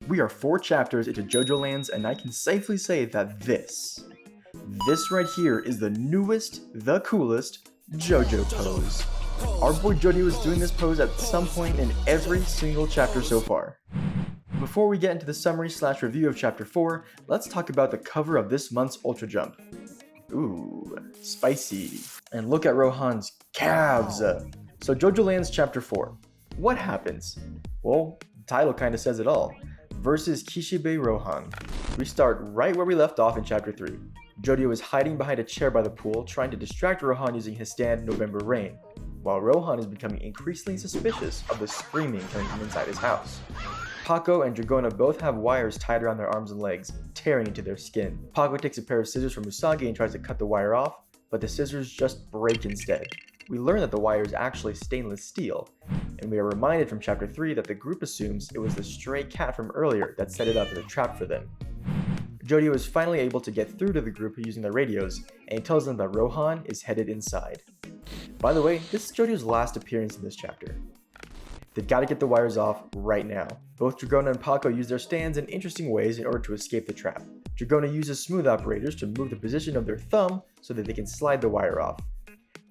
We are 4 chapters into JOJOLands, and I can safely say that this right here is the newest, the coolest JOJO pose. Our boy JOJO is doing this pose at some point in every single chapter so far. Before we get into the summary / review of chapter 4, let's talk about the cover of this month's Ultra Jump. Ooh, spicy. And look at Rohan's calves. So JOJOLands chapter 4. What happens? Well, the title kinda says it all. Versus Kishibe Rohan. We start right where we left off in chapter 3. JOJO is hiding behind a chair by the pool, trying to distract Rohan using his stand November Rain, while Rohan is becoming increasingly suspicious of the screaming coming from inside his house. Paco and Dragona both have wires tied around their arms and legs, tearing into their skin. Paco takes a pair of scissors from Usagi and tries to cut the wire off, but the scissors just break instead. We learn that the wire is actually stainless steel, and we are reminded from chapter 3 that the group assumes it was the stray cat from earlier that set it up as a trap for them. JOJO is finally able to get through to the group using their radios, and he tells them that Rohan is headed inside. By the way, this is JOJO's last appearance in this chapter. They've got to get the wires off right now. Both Dragona and Paco use their stands in interesting ways in order to escape the trap. Dragona uses smooth operators to move the position of their thumb so that they can slide the wire off.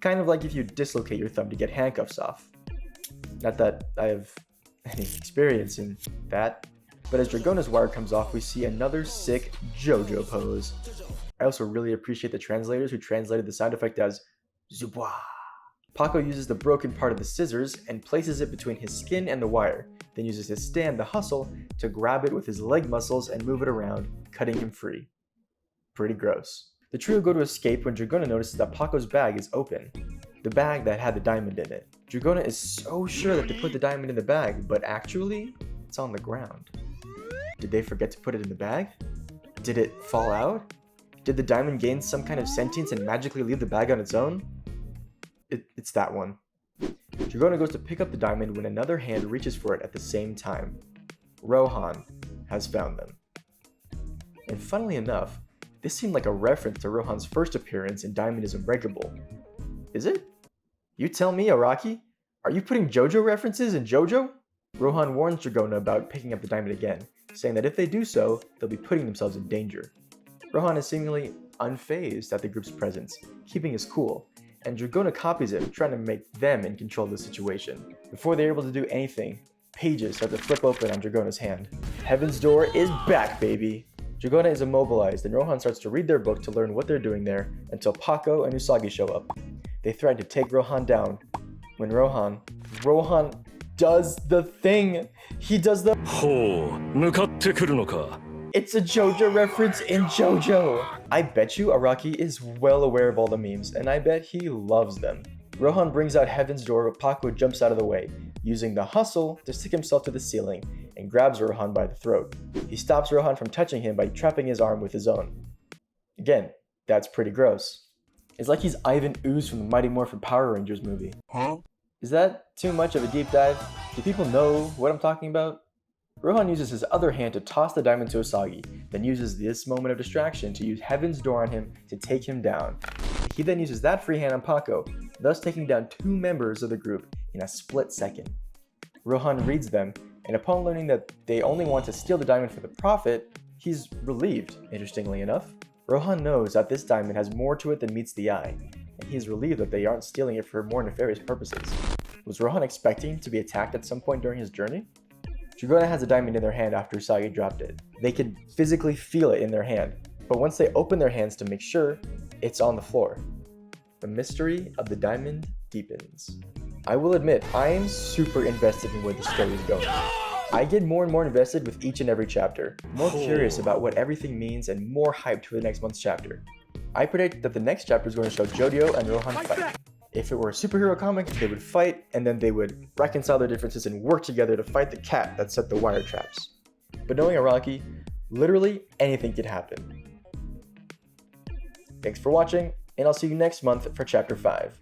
Kind of like if you dislocate your thumb to get handcuffs off. Not that I have any experience in that, but as Dragona's wire comes off, we see another sick JOJO pose. I also really appreciate the translators who translated the sound effect as Zubwa. Paco uses the broken part of the scissors and places it between his skin and the wire, then uses his stand, the hustle, to grab it with his leg muscles and move it around, cutting him free. Pretty gross. The trio go to escape when Dragona notices that Paco's bag is open, the bag that had the diamond in it. Dragona is so sure that they put the diamond in the bag, but actually, it's on the ground. Did they forget to put it in the bag? Did it fall out? Did the diamond gain some kind of sentience and magically leave the bag on its own? It's that one. Dragona goes to pick up the diamond when another hand reaches for it at the same time. Rohan has found them. And funnily enough, this seemed like a reference to Rohan's first appearance in Diamond is Unbreakable. Is it? You tell me, Araki? Are you putting JOJO references in JOJO? Rohan warns Dragona about picking up the diamond again, saying that if they do so, they'll be putting themselves in danger. Rohan is seemingly unfazed at the group's presence, keeping his cool, and Dragona copies him, trying to make them in control of the situation. Before they're able to do anything, pages start to flip open on Dragona's hand. Heaven's Door is back, baby! Dragona is immobilized, and Rohan starts to read their book to learn what they're doing there until Paco and Usagi show up. They threaten to take Rohan down, when Rohan does the thing! He does the It's a JOJO reference in JOJO! I bet you Araki is well aware of all the memes, and I bet he loves them. Rohan brings out Heaven's Door, but Paco jumps out of the way, using the hustle to stick himself to the ceiling, and grabs Rohan by the throat. He stops Rohan from touching him by trapping his arm with his own. Again, that's pretty gross. It's like he's Ivan Ooze from the Mighty Morphin Power Rangers movie. Huh? Is that too much of a deep dive? Do people know what I'm talking about? Rohan uses his other hand to toss the diamond to Usagi, then uses this moment of distraction to use Heaven's Door on him to take him down. He then uses that free hand on Paco, thus taking down 2 members of the group in a split second. Rohan reads them, and upon learning that they only want to steal the diamond for the profit, he's relieved, interestingly enough. Rohan knows that this diamond has more to it than meets the eye, and he's relieved that they aren't stealing it for more nefarious purposes. Was Rohan expecting to be attacked at some point during his journey? Dragona has a diamond in their hand after Usagi dropped it. They can physically feel it in their hand, but once they open their hands to make sure, it's on the floor. The mystery of the diamond deepens. I will admit, I am super invested in where the story is going. I get more and more invested with each and every chapter, more curious about what everything means and more hyped for the next month's chapter. I predict that the next chapter is going to show JOJO and Rohan fight. If it were a superhero comic, they would fight and then they would reconcile their differences and work together to fight the cat that set the wire traps. But knowing Araki, literally anything could happen. Thanks for watching, and I'll see you next month for chapter 5.